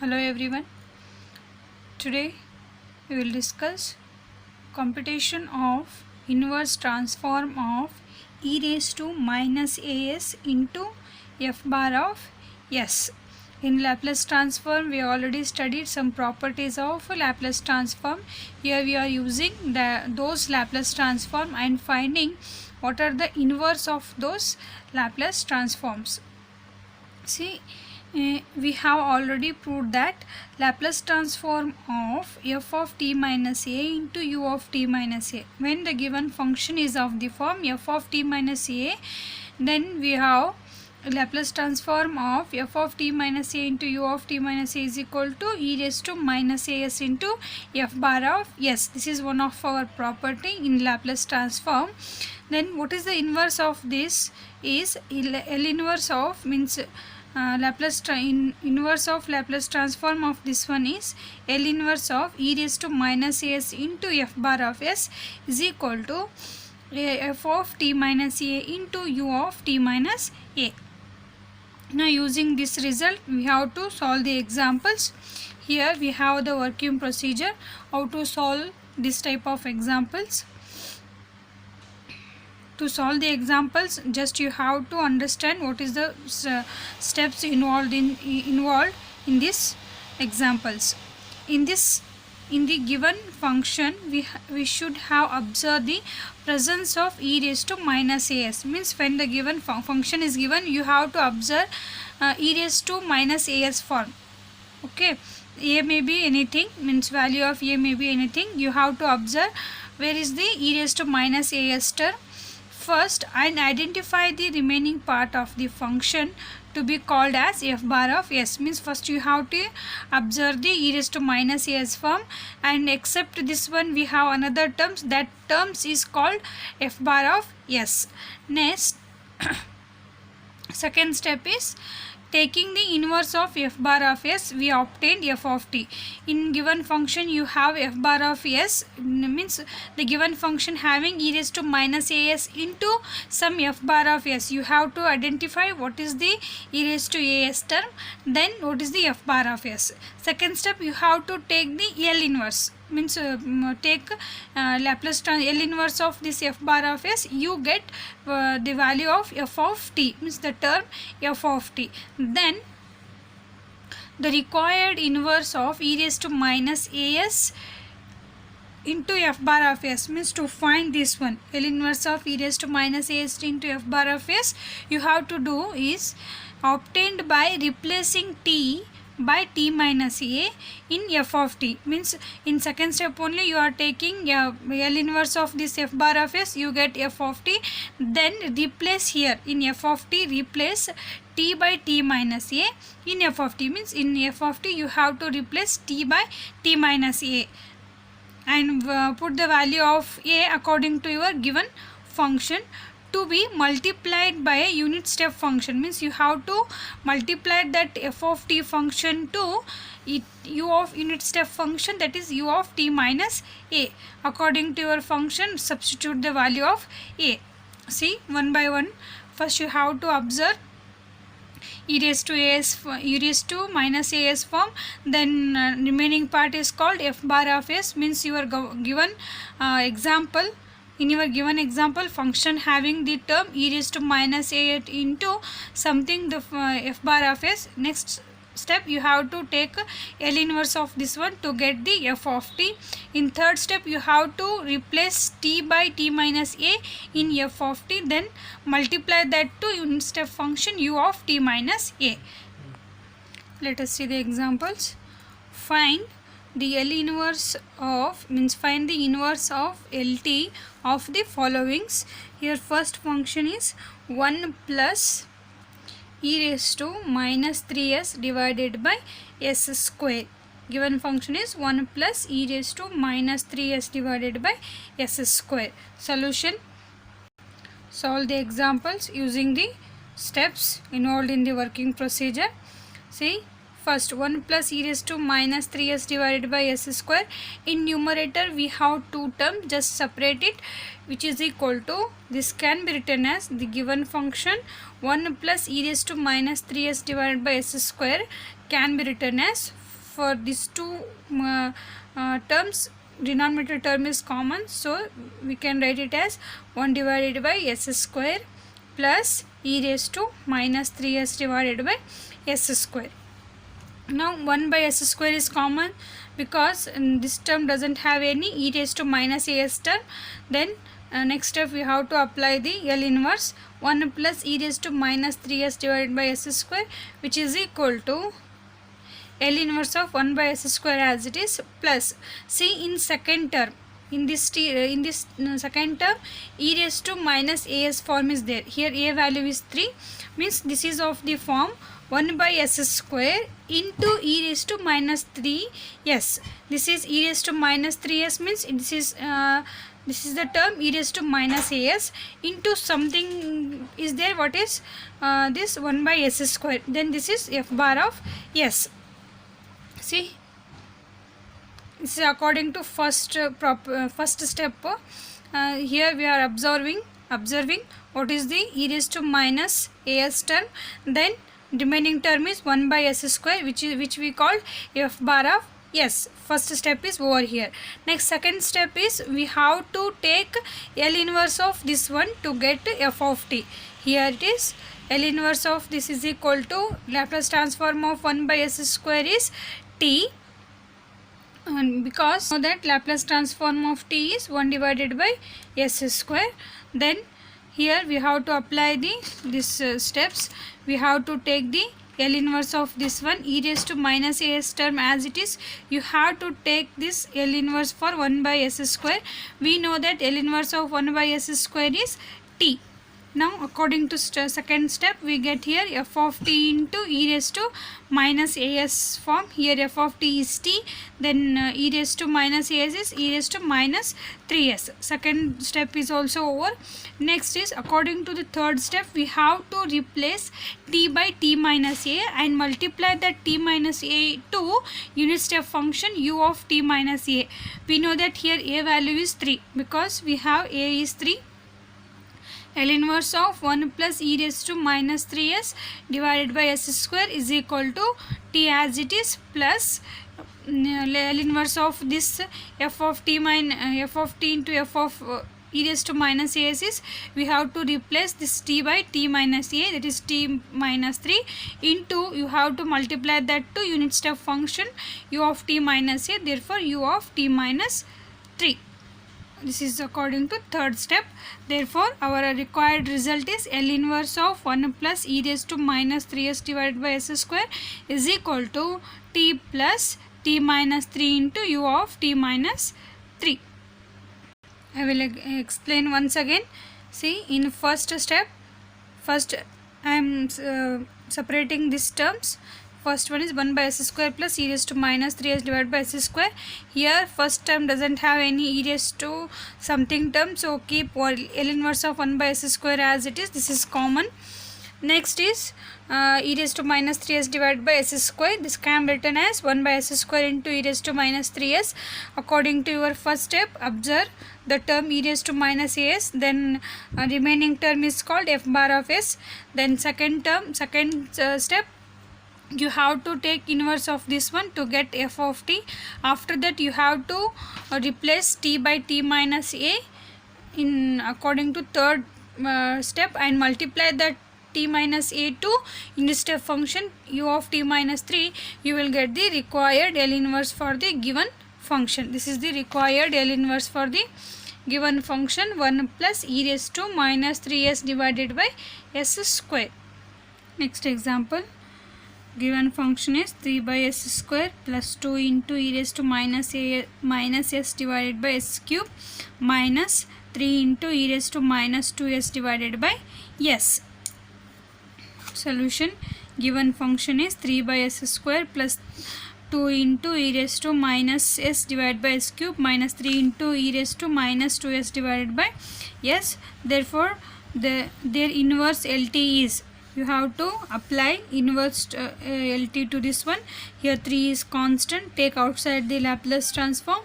Hello everyone. Today we will discuss computation of inverse transform of e raised to minus as into f bar of s. In Laplace transform we already studied some properties of Laplace transform. Here we are using those Laplace transform and finding what are the inverse of those Laplace transforms. See, we have already proved that Laplace transform of f of t minus a into u of t minus a, when the given function is of the form f of t minus a, then we have Laplace transform of f of t minus a into u of t minus a is equal to e raised to minus as into f bar of s. This is one of our property in Laplace transform. Then what is the inverse of this is L inverse of means inverse of Laplace transform of this one is L inverse of e raised to minus as into f bar of s is equal to f of t minus a into u of t minus a. Now using this result we have to solve the examples. Here we have the working procedure how to solve this type of examples. To solve the examples, just you have to understand what is the steps involved in this examples. In the given function we should have observed the presence of e raised to minus as. Means when the given function is given, you have to observe e raised to minus as form. Okay, a may be anything, means value of a may be anything. You have to observe where is the e raised to minus as term first and identify the remaining part of the function to be called as f bar of s. Means first you have to observe the e raised to minus as form, and except this one we have another terms, that terms is called f bar of s. Next second step is taking the inverse of f bar of s, we obtained f of t. In given function you have f bar of s, means the given function having e raised to minus as into some f bar of s. You have to identify what is the e raised to as term, then what is the f bar of s. Second step, you have to take the L inverse, means take Laplace L inverse of this f bar of s. You get the value of f of t, means the term f of t. Then the required inverse of e raised to minus as into f bar of s, means to find this one L inverse of e raised to minus as into f bar of s, you have to do is obtained by replacing t by t minus a in f of t. Means in second step only you are taking L inverse of this f bar of s, you get f of t. Then replace here in f of t, replace t by t minus a in f of t. Means in f of t you have to replace t by t minus a and put the value of a according to your given function to be multiplied by a unit step function. Means you have to multiply that f of t function to u of unit step function, that is u of t minus a. According to your function, substitute the value of a. See, one by one. First you have to observe e raised to minus as form, then remaining part is called f bar of s. Means you are given example. In your given example, function having the term e raised to minus a into something, the f bar of s. Next step, you have to take L inverse of this one to get the f of t. In third step, you have to replace t by t minus a in f of t, then multiply that to unit step function u of t minus a. Let us see the examples. Find the L inverse of, means find the inverse of LT of the followings. Here first function is 1 plus e raised to minus 3s divided by s square. Given function is 1 plus e raised to minus 3s divided by s square. Solution. Solve the examples using the steps involved in the working procedure. See, first 1 plus e raised to minus 3s divided by s square. In numerator we have two terms, just separate it, which is equal to, this can be written as the given function 1 plus e raised to minus 3s divided by s square can be written as for these two terms, denominator term is common, so we can write it as 1 divided by s square plus e raised to minus 3s divided by s square. Now 1 by s square is common because this term doesn't have any e raised to minus as term. Then next step we have to apply the L inverse 1 plus e raised to minus 3s divided by s square, which is equal to L inverse of 1 by s square as it is, plus see in second term, in this second term e raised to minus as form is there. Here a value is 3, means this is of the form 1 by s square into e raised to minus 3s. This is e raised to minus 3s, means this is the term e raised to minus as into something is there, what is this 1 by s square. Then this is f bar of s. See, this is according to first step. Here we are observing what is the e raised to minus as term. Then remaining term is 1 by s square, which we called f bar of s. First step is over here. Next, second step is we have to take L inverse of this one to get f of t. Here it is, L inverse of this is equal to Laplace transform of 1 by s square is t, and because so that Laplace transform of t is 1 divided by s square. Then here we have to apply these steps. We have to take the L inverse of this one e raised to minus as term as it is. You have to take this L inverse for 1 by s square. We know that L inverse of 1 by s square is t. Now according to second step, we get here f of t into e raised to minus as form. Here f of t is t, then e raised to minus as is e raised to minus 3s. Second step is also over. Next is according to the third step, we have to replace t by t minus a and multiply that t minus a to unit step function u of t minus a. We know that here a value is 3 because we have a is 3. L inverse of 1 plus e raised to minus 3s divided by s square is equal to t as it is, plus L inverse of this f of t into f of e raised to minus as is, we have to replace this t by t minus a, that is t minus 3, into you have to multiply that to unit step function u of t minus a, therefore u of t minus 3. This is according to third step. Therefore our required result is L inverse of 1 plus e raised to minus 3s divided by s square is equal to t plus t minus 3 into u of t minus 3. I will explain once again. See, in first step, first I am separating these terms. First one is 1 by s square plus e raised to minus 3s divided by s square. Here first term doesn't have any e raised to something term, so keep L inverse of 1 by s square as it is. This is common. Next is e raised to minus 3s divided by s square. This can be written as 1 by s square into e raised to minus 3s. According to your first step, observe the term e raised to minus as, then remaining term is called f bar of s. Then second step, you have to take inverse of this one to get f of t. After that you have to replace t by t minus a in according to third step and multiply that t minus a to unit step function u of t minus 3. You will get the required L inverse for the given function. This is the required L inverse for the given function 1 plus e raised to minus 3s divided by s square. Next example. Given function is 3 by s square plus 2 into e raised to minus s divided by s cube minus 3 into e raised to minus 2s divided by s. Solution. Given function is 3 by s square plus 2 into e raised to minus s divided by s cube minus 3 into e raised to minus 2s divided by s. Therefore their inverse LT is, you have to apply inverse LT to this one. Here 3 is constant, take outside the Laplace transform.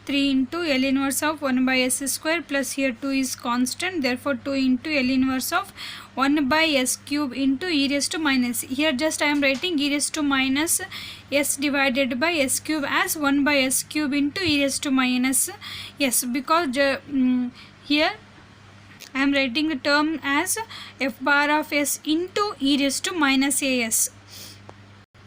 3 into L inverse of 1 by S square plus here 2 is constant, therefore 2 into L inverse of 1 by S cube into e raised to minus. Here just I am writing e raised to minus S divided by S cube as 1 by S cube into e raised to minus S, because here I am writing the term as f bar of S into e raised to minus As.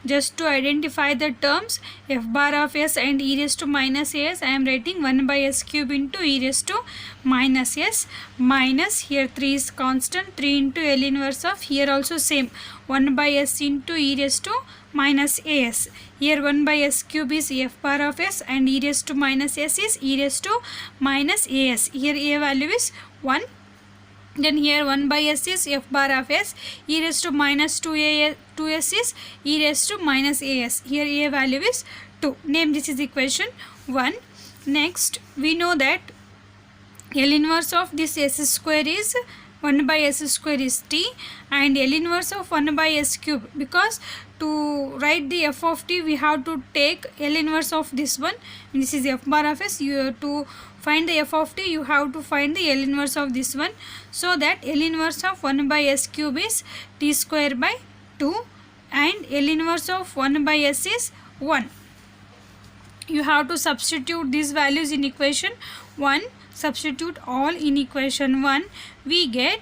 Just to identify the terms f bar of S and e raised to minus As, I am writing 1 by S cube into e raised to minus S minus, here 3 is constant, 3 into L inverse of, here also same, 1 by S into e raised to minus As. Here 1 by S cube is f bar of S and e raised to minus S is e raised to minus As. Here A value is 1. Then here 1 by S is f bar of S, e raised to minus 2s is e raised to minus As. Here A value is 2. Name this is equation 1. Next we know that L inverse of this S square is 1 by S square is t, and L inverse of 1 by S cube, because to write the f of t we have to take L inverse of this one, this is f bar of S. You have to find the f of t, you have to find the L inverse of this one, so that L inverse of 1 by S cube is t square by 2 and L inverse of 1 by S is 1. You have to substitute these values in equation 1. Substitute all in equation 1. We get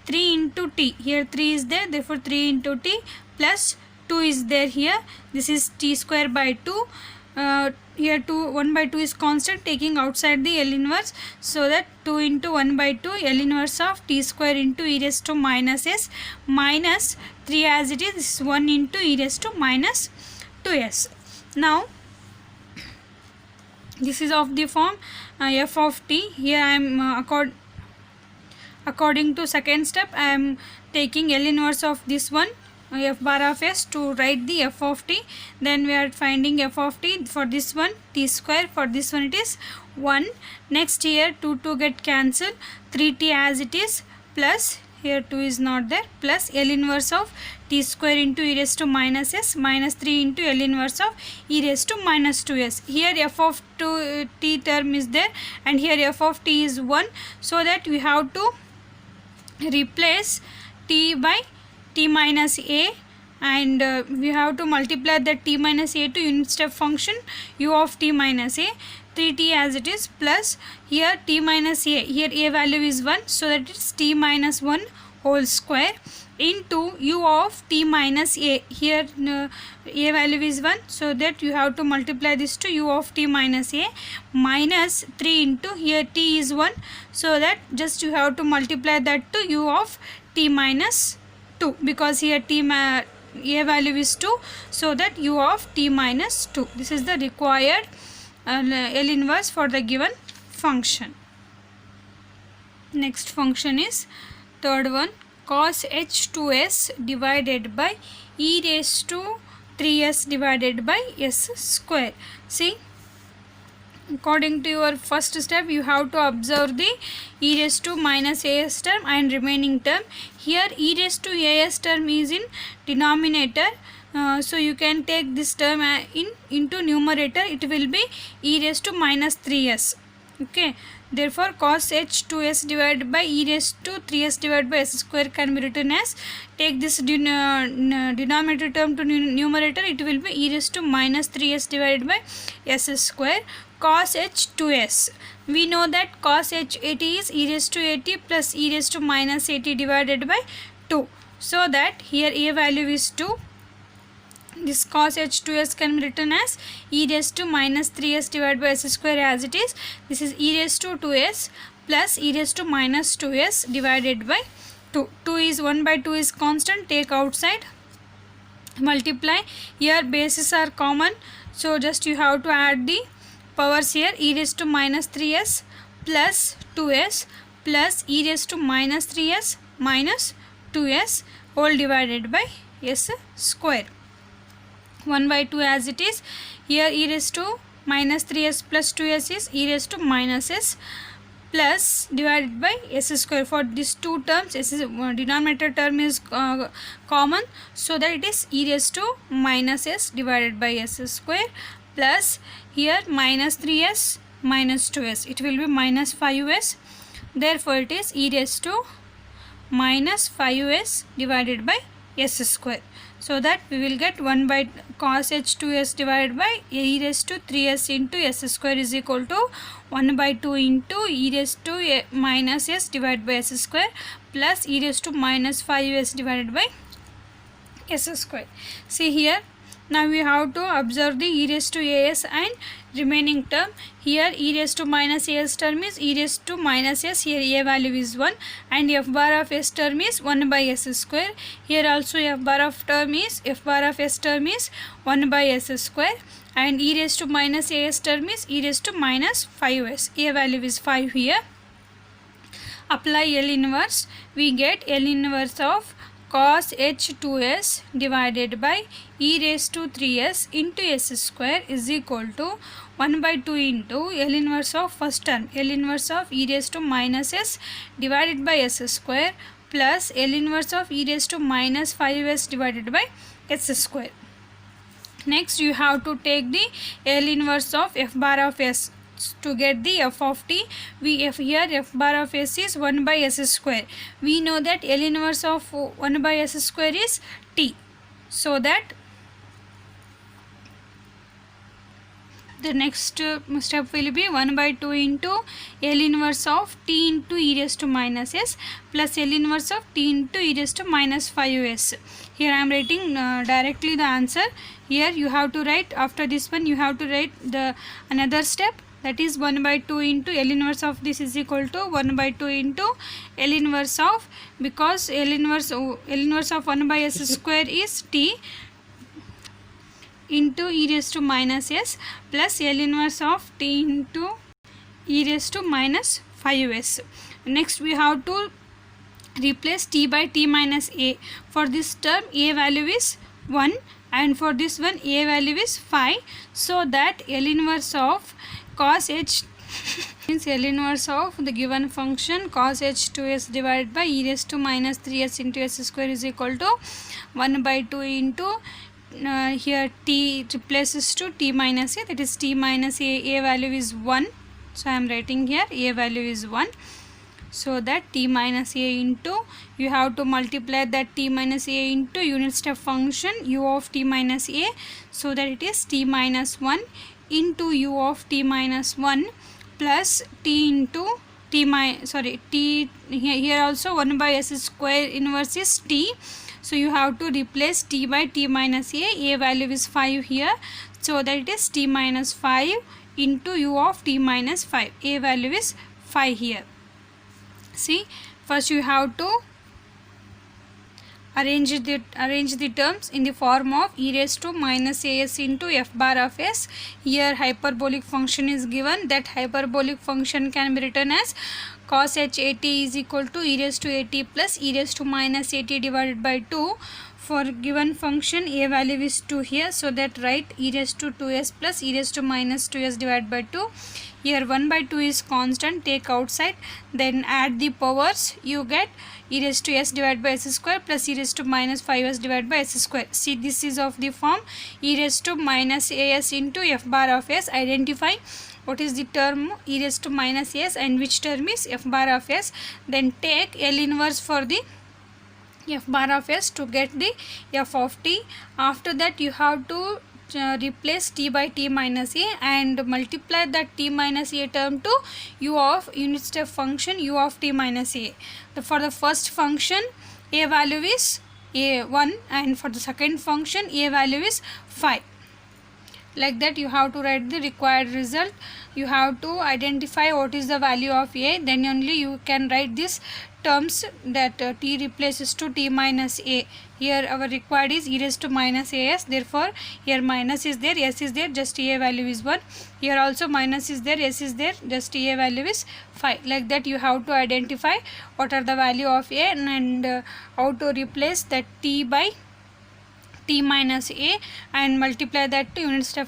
3 into t. Here 3 is there, therefore 3 into t plus 2 is there here. This is t square by 2. Here 1 by 2 is constant, taking outside the L inverse, so that 2 into 1 by 2 L inverse of t square into e raised to minus S minus 3 as it is, this is 1 into e raised to minus 2s. Now this is of the form f of t. Here I am according to second step I am taking L inverse of this one f bar of S to write the f of t. Then we are finding f of t for this one t square, for this one it is 1. Next here 2 get cancelled, 3t as it is, plus here 2 is not there, plus L inverse of t square into e raised to minus S minus 3 into L inverse of e raised to minus 2s. Here f of t term is there and here f of t is 1, so that we have to replace t by t minus a, and we have to multiply that t minus a to unit step function u of t minus a, 3t as it is, plus here t minus a, here a value is 1, so that it's t minus 1 whole square into u of t minus a, here a value is 1, so that you have to multiply this to u of t minus a minus 3 into, here t is 1, so that just you have to multiply that to u of t minus 2, because here a value is 2, so that u of t minus 2. This is the required L inverse for the given function. Next function is third one, cos h2s divided by e raised to 3s divided by s square. See, according to your first step you have to observe the e raised to minus as term and remaining term. Here e raised to as term is in denominator, so you can take this term into numerator, it will be e raised to minus 3s. Okay, therefore cos h2s divided by e raised to 3s divided by s square can be written as, take this denominator term to numerator, it will be e raised to minus 3s divided by s square. Cos h2s, we know that cos h80 is e raised to 80 plus e raised to minus 80 divided by 2, so that here a value is 2. This cos h2s can be written as e raised to minus 3s divided by s square as it is. This is e raised to 2s plus e raised to minus 2s divided by 2. 2 is 1 by 2 is constant, take outside, multiply. Here bases are common, so just you have to add the powers here, e raised to minus 3s plus 2s plus e raised to minus 3s minus 2s whole divided by s square. 1 by 2 as it is. Here e raised to minus 3s plus 2s is e raised to minus s plus divided by s square. For these two terms, s is denominator term is common, so that it is e raised to minus s divided by s square plus here minus 3s minus 2s. It will be minus 5s. Therefore, it is e raised to minus 5s divided by s square. So that we will get 1 by cos h2s divided by e raised to 3s into s square is equal to 1 by 2 into e raised to minus s divided by s square plus e raised to minus 5s divided by s square. See here, now we have to observe the e raised to as and remaining term. Here e raised to minus as term is e raised to minus s, here a value is 1, and f bar of s term is 1 by s square. Here also f bar of s term is 1 by s square, and e raised to minus as term is e raised to minus 5s. A value is 5 here. Apply L inverse. We get L inverse of cos h2s divided by e raised to 3s into s square is equal to 1 by 2 into L inverse of first term, L inverse of e raised to minus s divided by s square plus L inverse of e raised to minus 5s divided by s square. Next, you have to take the L inverse of f bar of s. To get the f of t, here f bar of s is 1 by s square. We know that L inverse of 1 by s square is t. So that the next step will be 1 by 2 into L inverse of t into e raised to minus s plus L inverse of t into e raised to minus 5s. Here I am writing directly the answer. Here you have to write, after this one you have to write the another step, that is 1 by 2 into L inverse of this is equal to 1 by 2 into L inverse of, because L inverse of 1 by s square is t into e raised to minus s plus L inverse of t into e raised to minus 5s. Next we have to replace t by t minus a. For this term a value is 1 and for this one a value is 5. So that L inverse of cos h means L inverse of the given function cos h2s divided by e raised to minus 3s into s square is equal to 1 by 2 into here t replaces to t minus a, that is t minus a value is 1. So I am writing here a value is 1. So that t minus a into, you have to multiply that t minus a into unit step function u of t minus a, so that it is t minus 1 into u of t minus 1 plus t into t here also 1 by s square inverse is t. So you have to replace t by t minus a value is 5 here, so that it is t minus 5 into u of t minus 5, a value is 5 here. See, first you have to arrange the terms in the form of e raised to minus as into f bar of s. Here hyperbolic function is given. That hyperbolic function can be written as cos h at is equal to e raised to at plus e raised to minus at divided by 2. For given function a value is 2 here, so that write e raised to 2s plus e raised to minus 2s divided by 2. Here 1 by 2 is constant, take outside, then add the powers, you get e raised to s divided by s square plus e raised to minus 5s divided by s square. See, this is of the form e raised to minus as into f bar of s. Identify what is the term e raised to minus s and which term is f bar of s. Then take L inverse for the f bar of s to get the f of t. After that you have to replace t by t minus a and multiply that t minus a term to u of unit step function u of t minus a. For the first function a value is 1 and for the second function a value is 5. Like that you have to write the required result. You have to identify what is the value of a, then only you can write this terms that t replaces to t minus a. Here our required is e raised to minus as, therefore here minus is there, s is there, just a value is 1. Here also minus is there, s is there, just a value is 5. Like that you have to identify what are the value of a and how to replace that t by t minus a and multiply that to unit step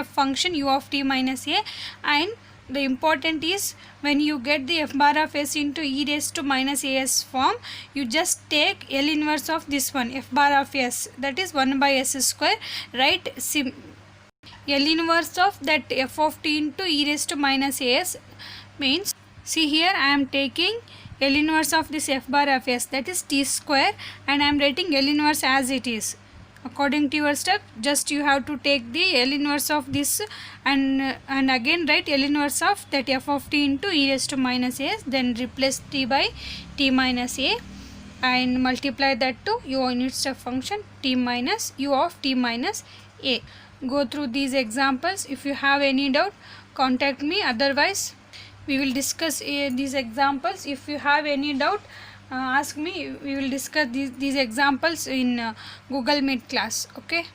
function u of t minus a. And the important is, when you get the f bar of s into e raised to minus as form, you just take L inverse of this one f bar of s, that is 1 by s square, right? L inverse of that f of t into e raised to minus as means, see here I am taking L inverse of this f bar of s, that is t square, and I am writing L inverse as it is. According to your step, just you have to take the L inverse of this and again write L inverse of that f of t into e raised to minus a, then replace t by t minus a and multiply that to your unit step function t minus u of t minus a. Go through these examples. If you have any doubt, contact me. Otherwise, we will discuss these examples. If you have any doubt, ask me. We will discuss these examples in Google Meet class. Okay.